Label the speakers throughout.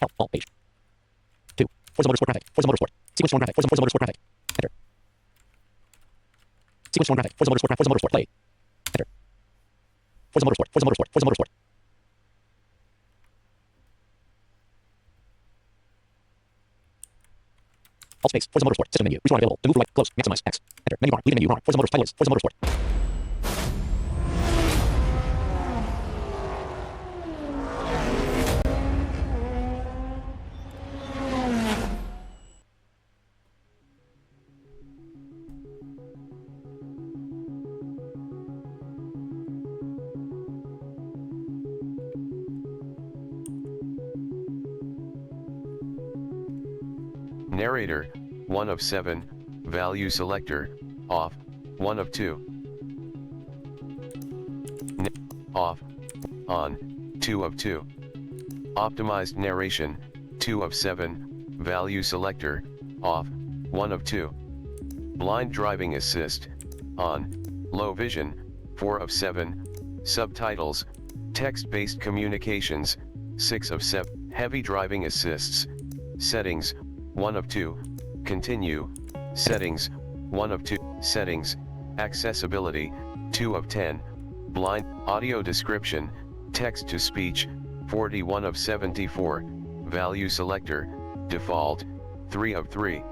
Speaker 1: Help. All. Page. 2. Forza Motorsport graphic. Forza Motorsport. Sequence 1 graphic. Forza Motorsport graphic. Enter. Sequence 1 graphic. Forza Motorsport graphic. Forza Motorsport. Play. Enter. Forza Motorsport. Forza Motorsport. Forza Motorsport. Alt space. Forza Motorsport. System menu. Restore available. To move right. Close. Maximize. X. Enter. Menu bar. Leave menu bar. Forza Motorsport. Title is Forza Motorsport.
Speaker 2: Narrator, 1 of 7, value selector, off, 1 of 2. Off, on, 2 of 2. Optimized narration, 2 of 7, value selector, off, 1 of 2. Blind driving assist, on, low vision, 4 of 7, subtitles, text-based communications, 6 of 7, heavy driving assists, settings, 1 of 2, continue, settings, 1 of 2, settings, accessibility, 2 of 10, blind, audio description, text-to-speech, 41 of 74, value selector, default, 3 of 3.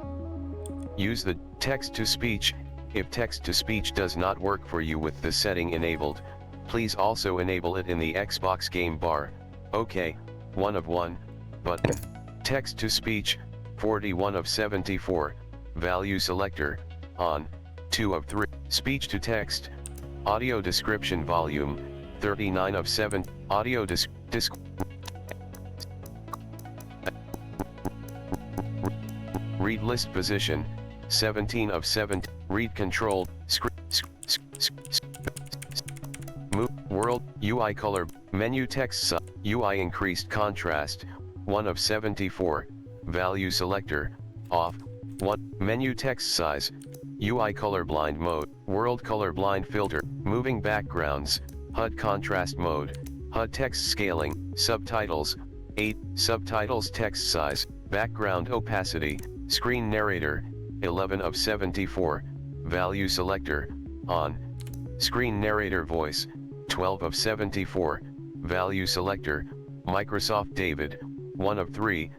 Speaker 2: Use the text-to-speech. If text-to-speech does not work for you with the setting enabled, please also enable it in the Xbox game bar. OK, 1 of 1, button, text-to-speech, 41 of 74, value selector, on, 2 of 3, speech to text, audio description volume, 39 of 7, audio read list position, 17 of 7, read control, move, world, UI color, menu text, UI increased contrast, 1 of 74, value selector, off, 1, menu text size, UI colorblind mode, world colorblind filter, moving backgrounds, HUD contrast mode, HUD text scaling, subtitles, 8, subtitles text size, background opacity, screen narrator, 11 of 74, value selector, on, screen narrator voice, 12 of 74, value selector, Microsoft David, 1 of 3,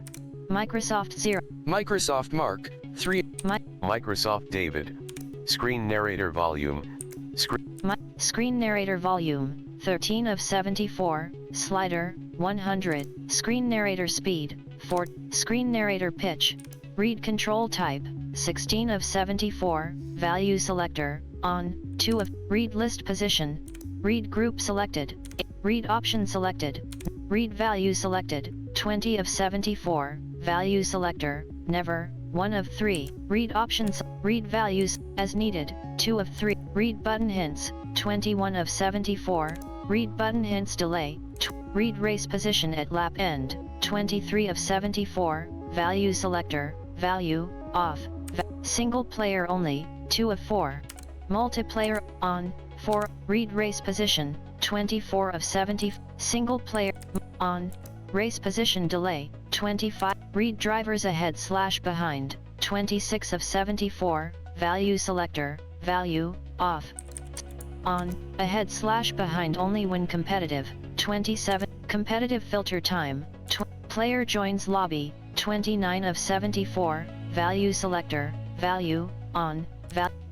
Speaker 3: Microsoft 0.
Speaker 4: Microsoft Mark, 3.
Speaker 2: Microsoft David. Screen narrator volume.
Speaker 3: Screen narrator volume, 13 of 74, slider, 100, screen narrator speed, 4, screen narrator pitch, read control type, 16 of 74, value selector, on, 2 of, read list position, read group selected, read option selected, read value selected, 20 of 74, value selector, never, 1 of 3, read options, read values, as needed, 2 of 3, read button hints, 21 of 74, read button hints delay, read race position at lap end, 23 of 74, value selector, value, off, single player only, 2 of 4, multiplayer, on, 4, read race position, 24 of 70, single player, on, race position delay, 25, read drivers ahead/behind, 26 of 74, value selector, value, off, on, ahead/behind only when competitive, 27, competitive filter time, player joins lobby, 29 of 74, value selector, value, on,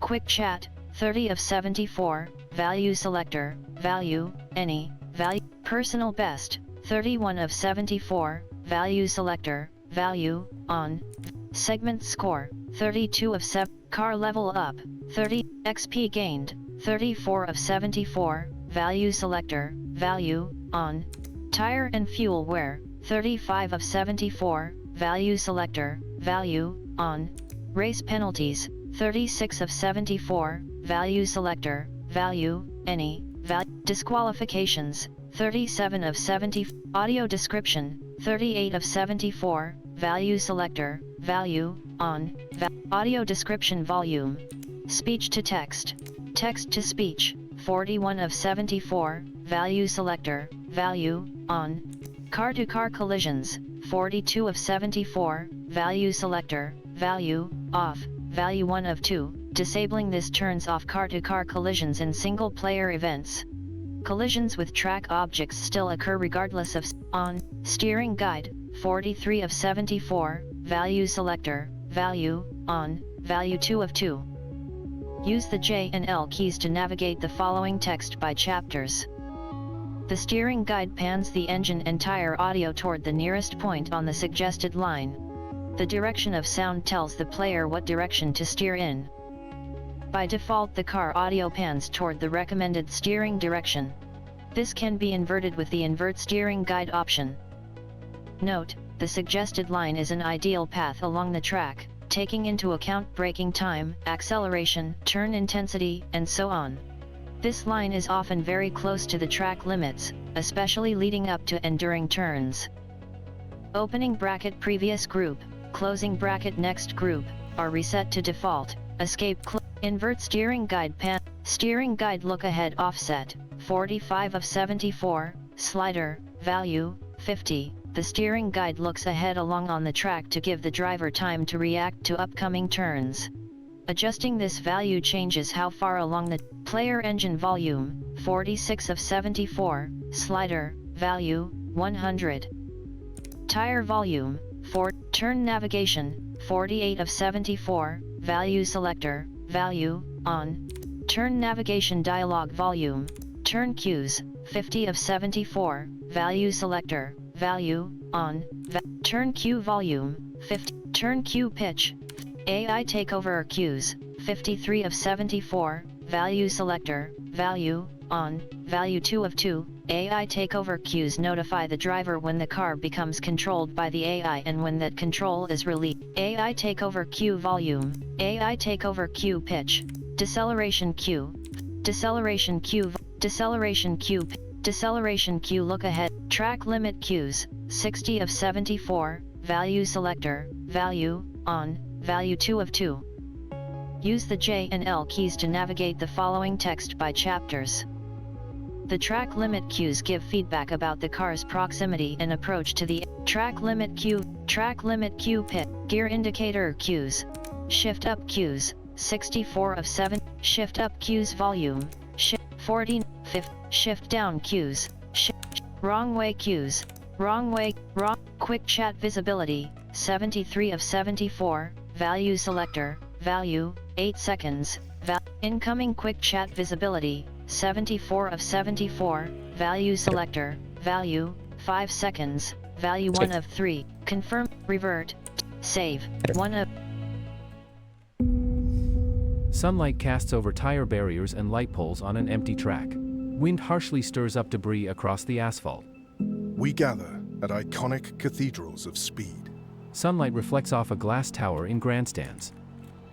Speaker 3: quick chat, 30 of 74, value selector, value, any, value, personal best, 31 of 74, value selector, value, on, segment score, 32 of 7, car level up, 30, XP gained, 34 of 74, value selector, value, on, tire and fuel wear, 35 of 74, value selector, value, on, race penalties, 36 of 74, value selector, value, any, disqualifications, 37 of 70, audio description, 38 of 74, value selector, value, on, audio description volume, speech to text, text to speech, 41 of 74, value selector, value, on, Car-to-car collisions, 42 of 74, value selector, value, off, value 1 of 2, disabling this turns off car-to-car collisions in single-player events. Collisions with track objects still occur regardless of on, steering guide, 43 of 74, value selector, value, on, value 2 of 2. Use the J and L keys to navigate the following text by chapters. The steering guide pans the engine and tire audio toward the nearest point on the suggested line. The direction of sound tells the player what direction to steer in. By default, the car audio pans toward the recommended steering direction. This can be inverted with the invert steering guide option. Note, the suggested line is an ideal path along the track, taking into account braking time, acceleration, turn intensity, and so on. This line is often very close to the track limits, especially leading up to and during turns. Opening bracket previous group, closing bracket next group, are reset to default. Escape invert steering guide pan, steering guide look ahead offset, 45 of 74, slider, value, 50. The steering guide looks ahead along on the track to give the driver time to react to upcoming turns. Adjusting this value changes how far along the player engine volume, 46 of 74, slider, value, 100. Tire volume, 4, turn navigation, 48 of 74, value selector, value, on, turn navigation dialog volume, turn cues, 50 of 74, value selector, value, on, turn cue volume, 50, turn cue pitch, AI takeover cues, 53 of 74, value selector, value, on, value 2 of 2, AI takeover cues notify the driver when the car becomes controlled by the AI and when that control is released. AI takeover cue volume, AI takeover cue pitch, deceleration cue, deceleration cue, deceleration cue, deceleration cue look ahead, track limit cues, 60 of 74, value selector, value, on, value 2 of 2. Use the J and L keys to navigate the following text by chapters. The track limit cues give feedback about the car's proximity and approach to the track limit cue pit, gear indicator cues, shift up cues, 64 of 7, shift up cues volume, shift 40, 50, shift down cues, wrong way cues, wrong way, wrong, quick chat visibility, 73 of 74, value selector, value, 8 seconds, incoming quick chat visibility, 74 of 74, value selector, value, 5 seconds, value 1 of 3, confirm, revert, save, 1 of...
Speaker 5: Sunlight casts over tire barriers and light poles on an empty track. Wind harshly stirs up debris across the asphalt.
Speaker 6: We gather at iconic cathedrals of speed.
Speaker 5: Sunlight reflects off a glass tower in grandstands.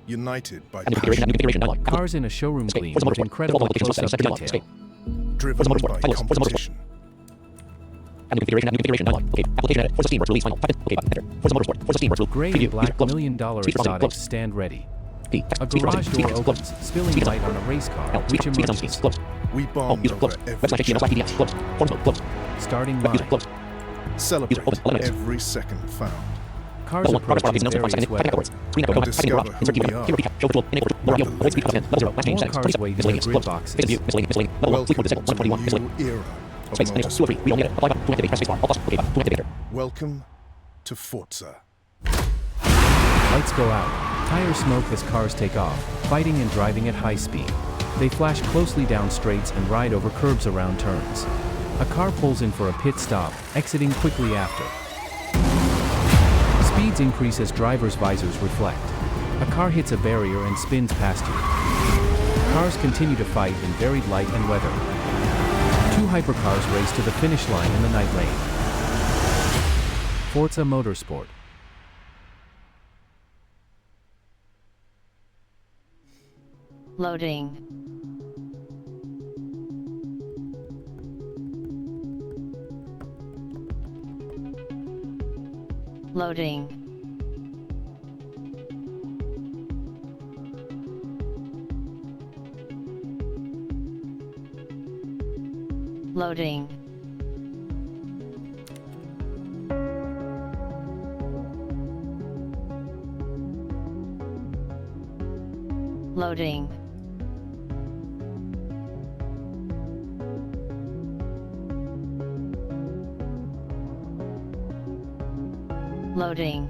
Speaker 6: United by
Speaker 1: Configuration dialog.
Speaker 5: Cars in a showroom gleam
Speaker 1: Forza
Speaker 5: with
Speaker 1: Motorsport.
Speaker 5: incredible
Speaker 1: Default applications
Speaker 5: close-up
Speaker 1: dialog.
Speaker 5: detail.
Speaker 6: driven
Speaker 1: Forza Motorsport.
Speaker 6: by
Speaker 1: Forza Motorsport.
Speaker 6: competition.
Speaker 1: New configuration dialog. Okay. Application edit. Forza Steam Works release final. Okay. Enter. Forza Motorsport. Forza Steam Works.
Speaker 5: Gray
Speaker 1: Preview.
Speaker 5: and black
Speaker 1: Close.
Speaker 5: $1 million
Speaker 1: Speed processing.
Speaker 5: exotics
Speaker 1: Close.
Speaker 5: stand ready.
Speaker 1: P.
Speaker 5: A
Speaker 1: Speed
Speaker 5: garage
Speaker 1: processing.
Speaker 5: door
Speaker 1: Speed
Speaker 5: opens,
Speaker 1: close.
Speaker 5: spilling
Speaker 1: Speed
Speaker 5: light
Speaker 1: processing.
Speaker 5: on a race car,
Speaker 1: L.
Speaker 5: which
Speaker 1: Speed
Speaker 5: emerges.
Speaker 1: processing. Close.
Speaker 6: We bond
Speaker 1: User
Speaker 6: over
Speaker 1: close.
Speaker 6: every
Speaker 1: Website HTML slash
Speaker 6: challenge.
Speaker 1: PDFs. Close. Forza mode. Close.
Speaker 5: Starting
Speaker 1: User
Speaker 5: line.
Speaker 1: close.
Speaker 6: Celebrate
Speaker 1: User open. Eliminate.
Speaker 6: every second found.
Speaker 5: Cars
Speaker 1: Level 1. Progress bar.
Speaker 5: approach in
Speaker 1: Pages. Notes.
Speaker 5: various
Speaker 1: Second. Typing
Speaker 5: weathers.
Speaker 1: backwards. Screen echo. Go ahead. Typing
Speaker 6: Discover
Speaker 1: garage. Insert
Speaker 6: who we
Speaker 1: keyboard. Keyboard
Speaker 6: are.
Speaker 1: recap. Show control. Enable. Lower wheel. Avoid speed content. Level 0. Last change
Speaker 5: More
Speaker 1: settings.
Speaker 5: cars
Speaker 1: 27.
Speaker 5: wait in
Speaker 1: Miscellaneous.
Speaker 5: their
Speaker 1: Close.
Speaker 5: grid boxes.
Speaker 1: Face view. Miscellaneous. Miscellaneous. Level 1.
Speaker 6: Welcome
Speaker 1: Sleep mode disabled.
Speaker 6: to the
Speaker 1: 121. Miscellaneous.
Speaker 6: new era of
Speaker 1: Space. Enable. 2 of 3.
Speaker 6: motorsport.
Speaker 1: Read only edit. Apply button. To activate. Press space bar. All plus. Okay button. To activate.
Speaker 6: Welcome to Forza.
Speaker 5: Lights go out. Tires smoke as cars take off, fighting and driving at high speed. They flash closely down straights and ride over curbs around turns. A car pulls in for a pit stop, exiting quickly after. Speeds increase as drivers' visors reflect. A car hits a barrier and spins past you. Cars continue to fight in varied light and weather. 2 hypercars race to the finish line in the night lane. Forza Motorsport.
Speaker 3: Loading. Loading. Loading. Loading. Loading.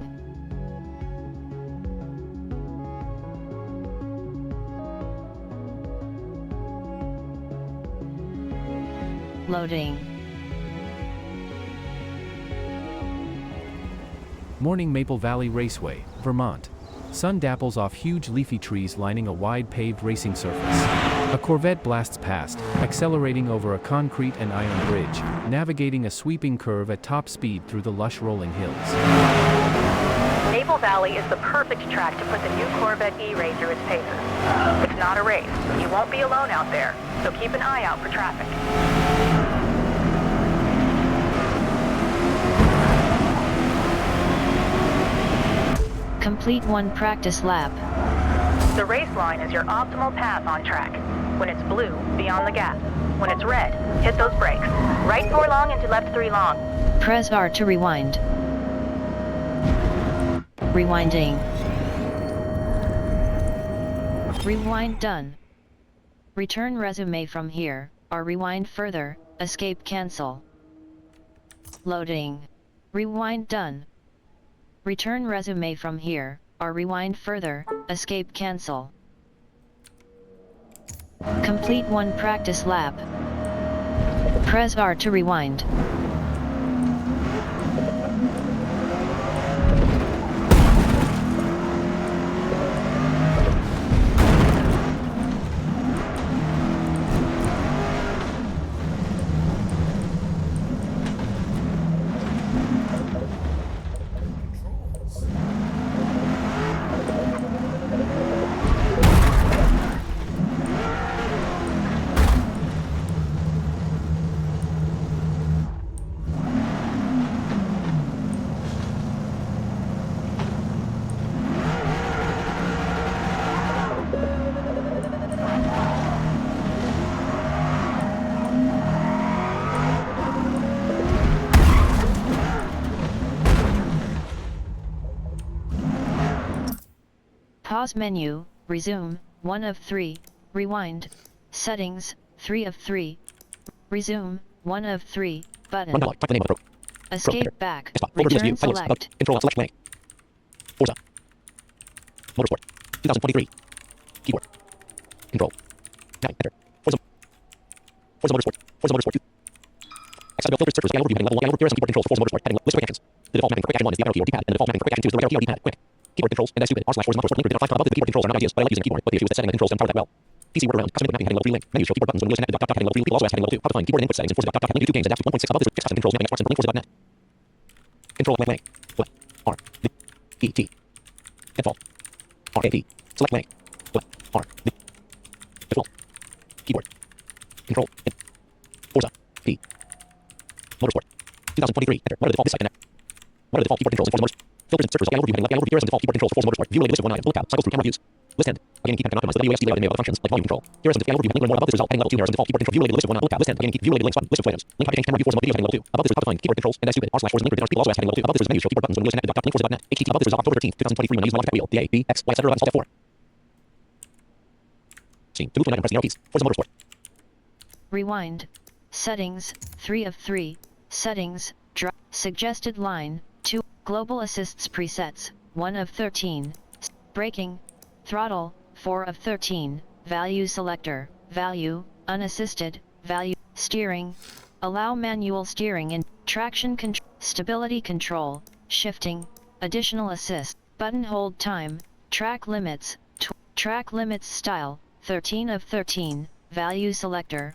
Speaker 3: Loading.
Speaker 5: Morning Maple Valley Raceway, Vermont. Sun dapples off huge leafy trees lining a wide paved racing surface. A Corvette blasts past, accelerating over a concrete and iron bridge, navigating a sweeping curve at top speed through the lush rolling hills.
Speaker 7: Maple Valley is the perfect track to put the new Corvette E-Ray through its paces. It's not a race. You won't be alone out there, so keep an eye out for traffic.
Speaker 3: Complete one practice lap.
Speaker 7: The race line is your optimal path on track. When it's blue, be on the gas. When it's red, hit those brakes. Right 4 long into left 3 long.
Speaker 3: Press R to rewind. Rewinding. Rewind done. Return resume from here, or rewind further, escape cancel. Loading. Rewind done. Return resume from here, or rewind further, escape cancel. Complete one practice lap. Press R to rewind. Pause menu, resume, 1 of 3, rewind, settings, 3 of 3, resume, 1 of 3, button.
Speaker 1: Run dialog. Type the name of the program.
Speaker 3: Escape back,
Speaker 1: Spot. Roll view.
Speaker 3: return
Speaker 1: Title list. About.
Speaker 3: select.
Speaker 1: Control select play. Forza. Motorsport. 2023. Keyboard. Control. Now enter. Forza. Forza Motorsport. Forza Motorsport 2. Accessible filters, searchers, overview, heading level 1, keyboard keyboard controls for Forza Motorsport, heading list of quick actions. The default mapping for quick action 1 is the arrow key or D-pad, and the default mapping for quick action 2 is the right arrow key or D-pad, quick. Keyboard controls, and as stupid, r/Forza Motorsport linked above the keyboard controls are not ideas, but I like using a keyboard, but the issue is that setting the controls don't power that well. PC workaround, custom input mapping heading level 3 link, menus show keyboard buttons when Windows connected, heading level 3, people also ask heading level 2, how to find keyboard and input settings in Forza link to 2 games, adapt to 1.6 above this with custom controls, mapping exports and link Forza.net. Control blank, left, R, D, E, T, default, R, A, T, select blank, left, R, D, default, keyboard, control, in, Forza, P, Motorsport, 2023, enter, what are the default this site, connect, what are the default keyboard controls in Forza Motorsport, filters and searchers, overview, heading left, overview, and default keyboard controls for Forza Motorsport, view related list of 1 item, look out, cycles through camera views, list end, again keep can optimize the WSD layout and enable other functions, like volume control, here is some overview, heading learn more about this result, heading level 2, here is the default keyboard control, view related list of 1 item, look out, list end, again keep view related links button, list of items, link how to change camera view Forza mode videos, heading level 2, above this is how to find keyboard controls, and as stupid, r/Forza link people also ask heading level 2, above this is menu show keyboard buttons when Windows connected, link Forza.net, http above this is October 13th, 2023, when using the left wheel, the A, B, X, Y, etc. buttons, alt F4. Scene, to move to an item, press the arrow keys, Forza Motorsport.
Speaker 3: Rewind. Settings, 3 of 3, settings, suggested line, 2, global assists presets, 1 of 13, braking, throttle, 4 of 13, value selector, value, unassisted, value, steering, allow manual steering and traction control, stability control, shifting, additional assist, button hold time, track limits, track limits style, 13 of 13, value selector,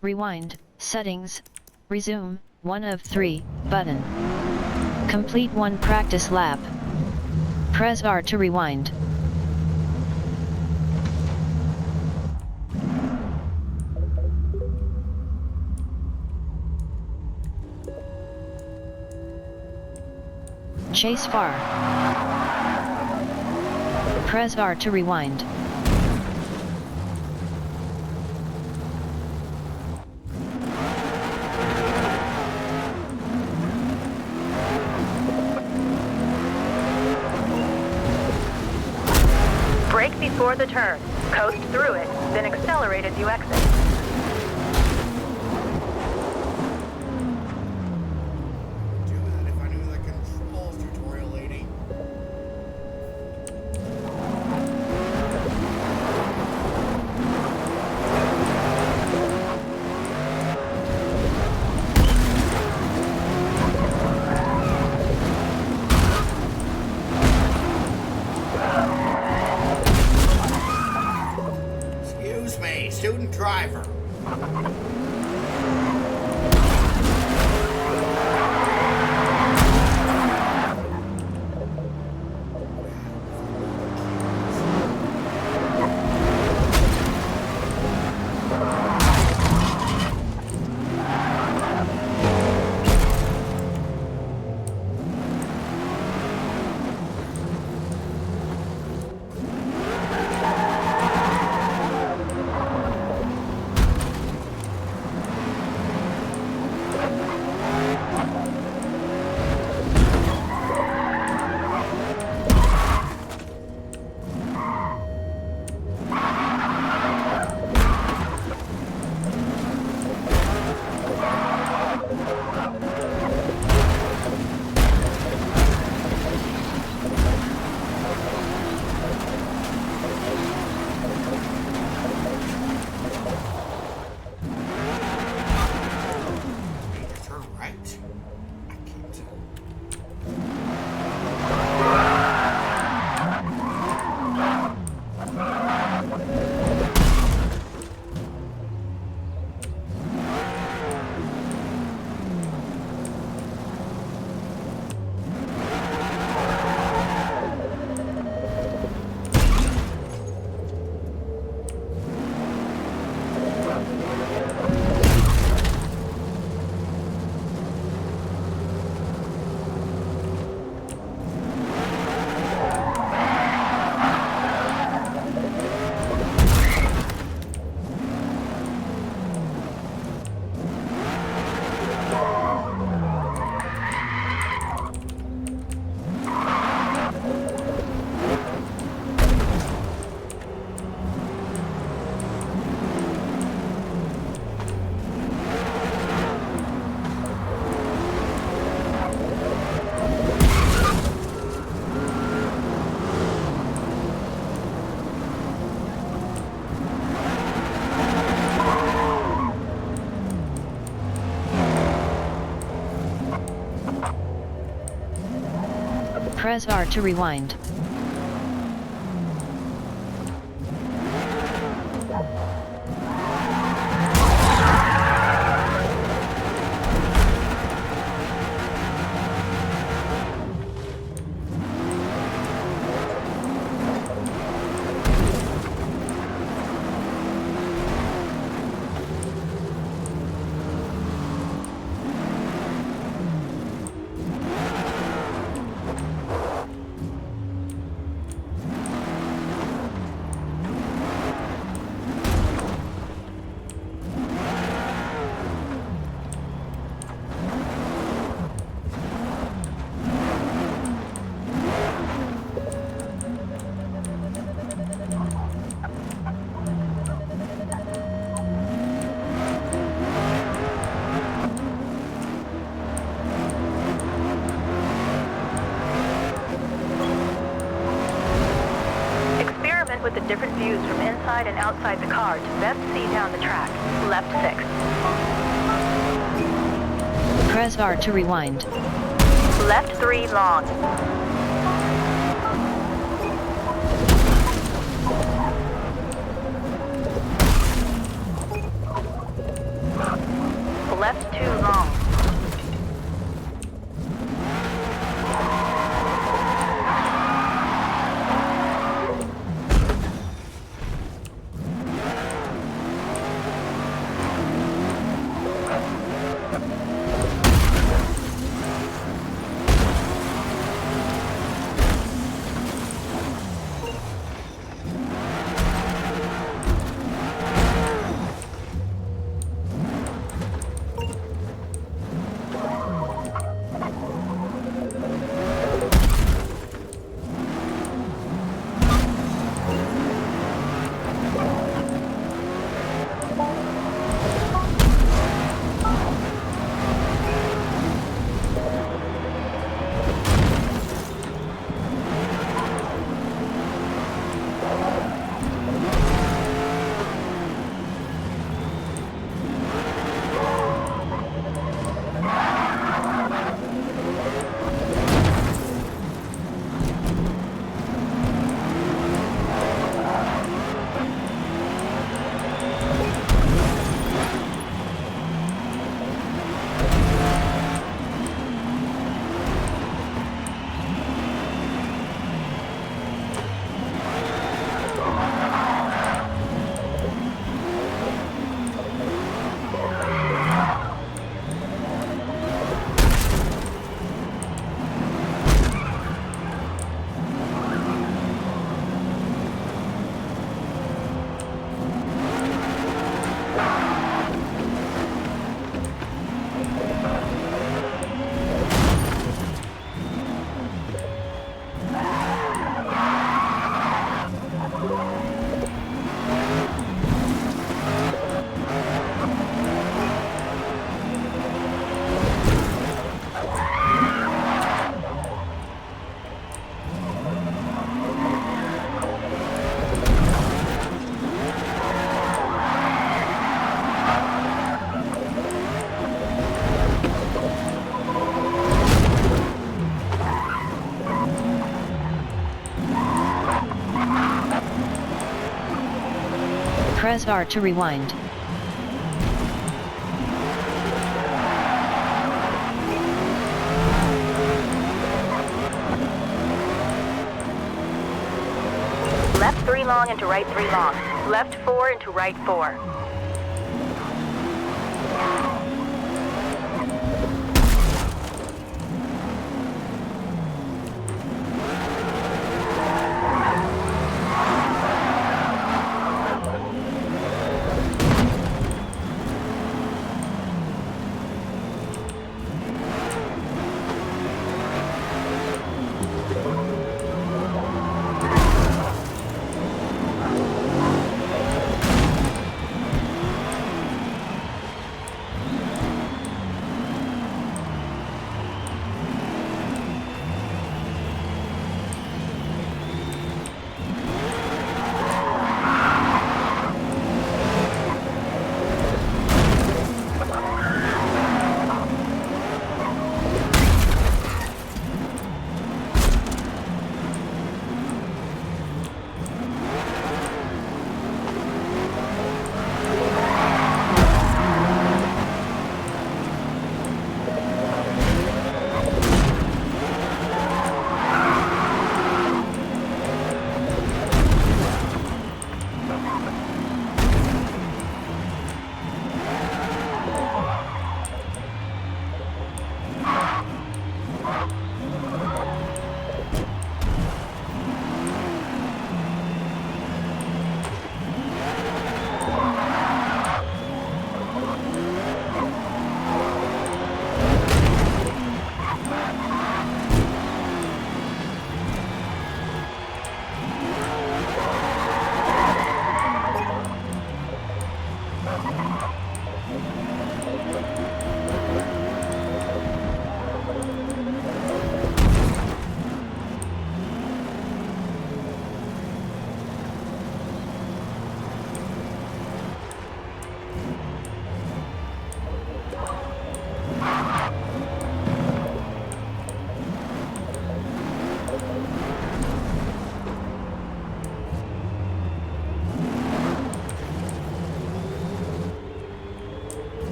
Speaker 3: rewind, settings, resume, 1 of 3, button. Complete one practice lap. Press R to rewind. Chase far. Press R to rewind.
Speaker 7: Brake before the turn. Coast through it, then accelerate as you exit.
Speaker 8: Do that if I knew the controls, tutorial lady. Excuse me, student driver. Turn right? I can't tell.
Speaker 3: Press R to rewind.
Speaker 7: Experiment with the different views from inside and outside the car to best see down the track. Left 6.
Speaker 3: Press R to rewind.
Speaker 7: Left 3 long. Left 2 long.
Speaker 3: Press R to rewind.
Speaker 7: Left 3 long into right 3 long. Left 4 into right 4.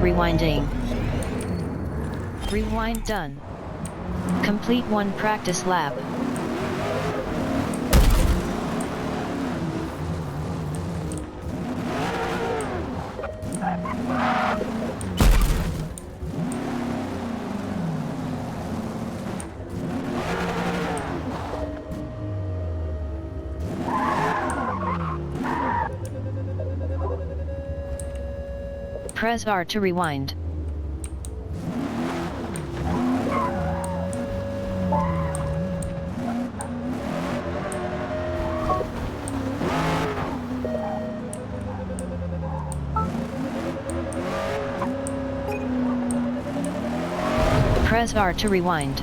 Speaker 3: Rewinding. Rewind done. Complete 1 practice lap. Press R to rewind. Press R to rewind.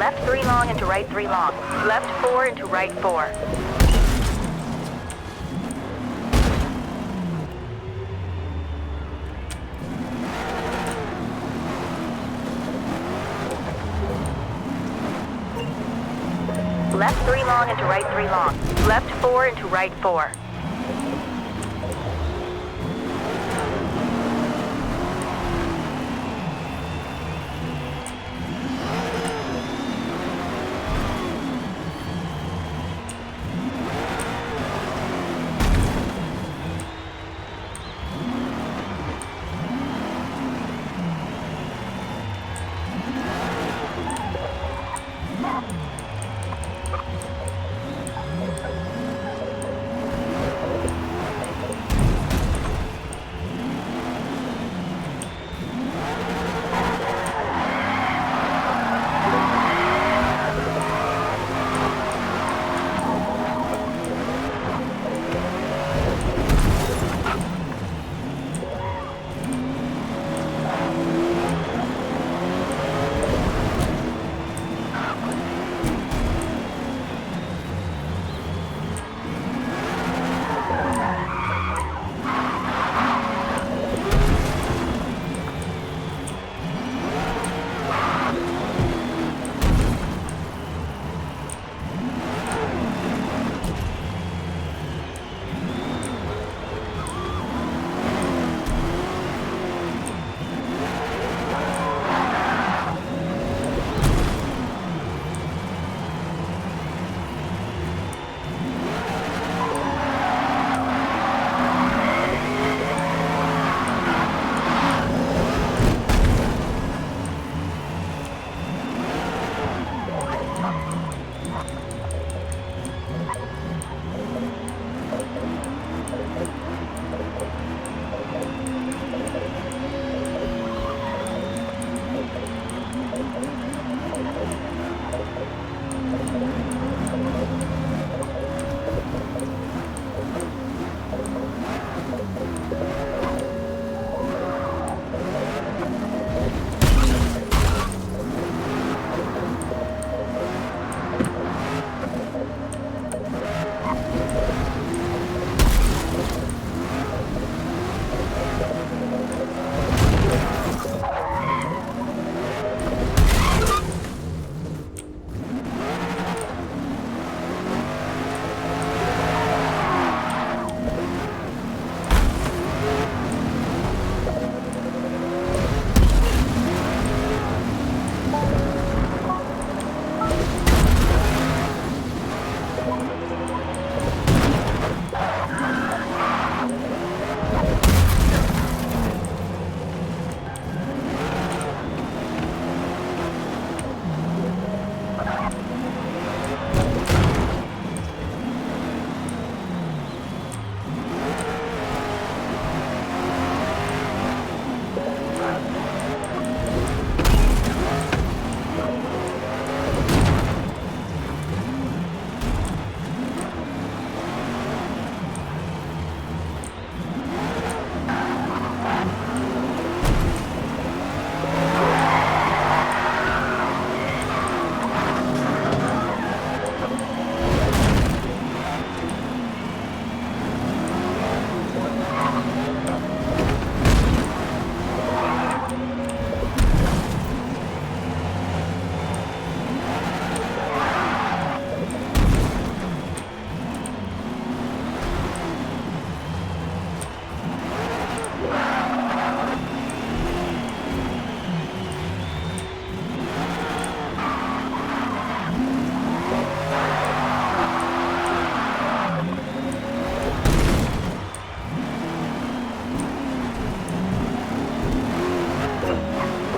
Speaker 7: Left 3 long into right 3 long. Left 4 into right 4. Left 3 long into right 3 long. Left 4 into right 4.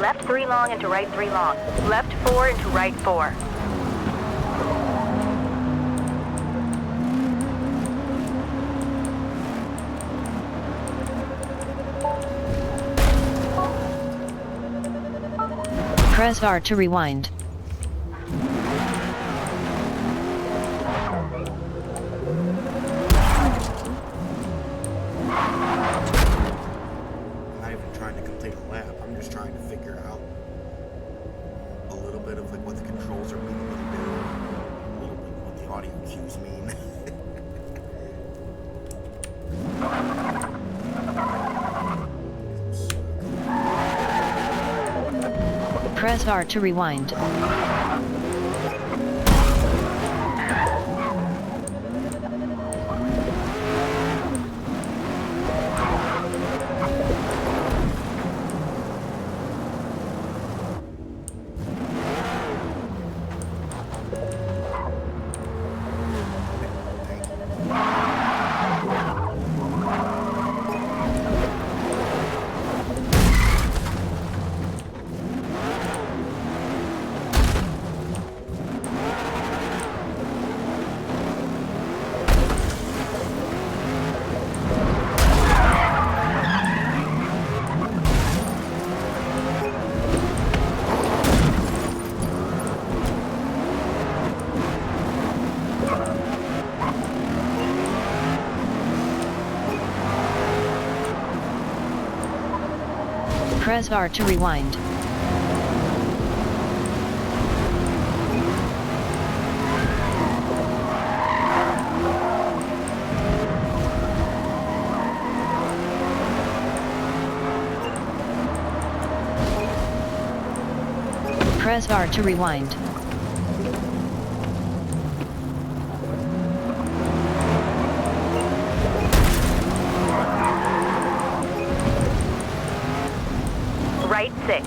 Speaker 7: Left 3 long into right 3 long. Left 4 into right 4.
Speaker 3: Press R to rewind.
Speaker 8: I'm not even trying to complete a lap. I'm just trying to figure out a little bit of like what the controls are audio cues mean.
Speaker 3: Press R to rewind. Press R to rewind. Press R to rewind.
Speaker 7: Right 6.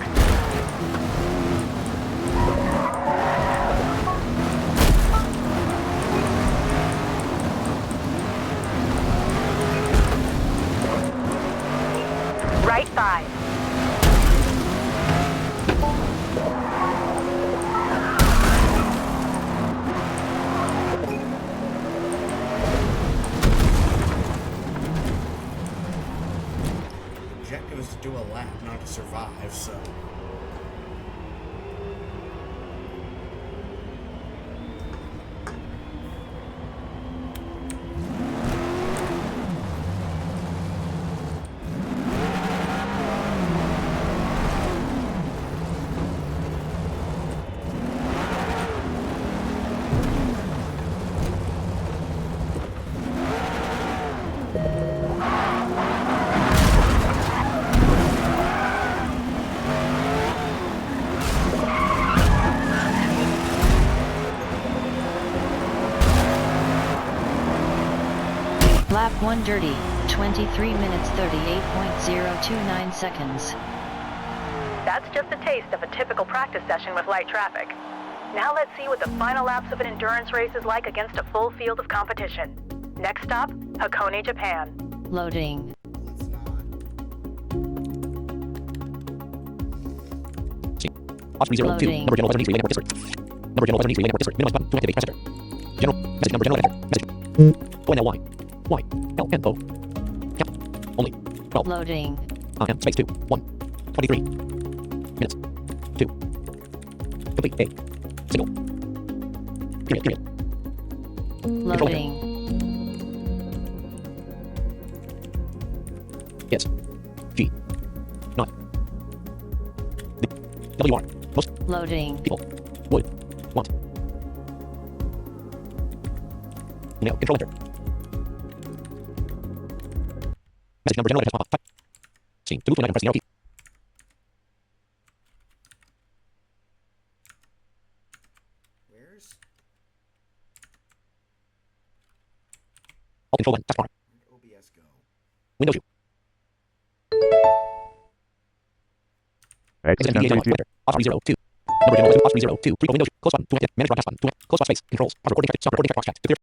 Speaker 7: Right 5.
Speaker 8: Objective is to do a lap, not to survive, so.
Speaker 3: Lap 1 dirty, 23 minutes 38.029 seconds.
Speaker 7: That's just a taste of a typical practice session with light traffic. Now let's see what the final laps of an endurance race is like against a full field of competition. Next stop, Hakone, Japan.
Speaker 3: Loading.
Speaker 8: Let's not.
Speaker 1: Ops 302.
Speaker 3: Loading.
Speaker 1: Number general Pleasant East Airport District. Number general Pleasant East Airport District. Minimize button to activate passenger. General. Message number general editor. Message. ONLY. Y. L. N. O. Count. Only. 12.
Speaker 3: Loading.
Speaker 1: M. Space 2. 1. 23. Minutes. 2. Complete. A. Signal. Period. Period.
Speaker 3: Loading.
Speaker 1: Yes. G. Not. WR. Most
Speaker 3: Loading.
Speaker 1: people would want. Email. Control enter. Message number general editor. Type. Scene. To move to an item, press the arrow key.
Speaker 8: Where's
Speaker 1: Alt control 1. Taskbar.
Speaker 8: where'd OBS go?
Speaker 1: Windows U. Exit NVDA dialog. Enter. Ops 302. Number general Ops 302. Pre-roll Windows U. Close button. To active. Manage broadcast button. To close box space. Controls. Pause recording. Stop recording. Check box checked. To clear.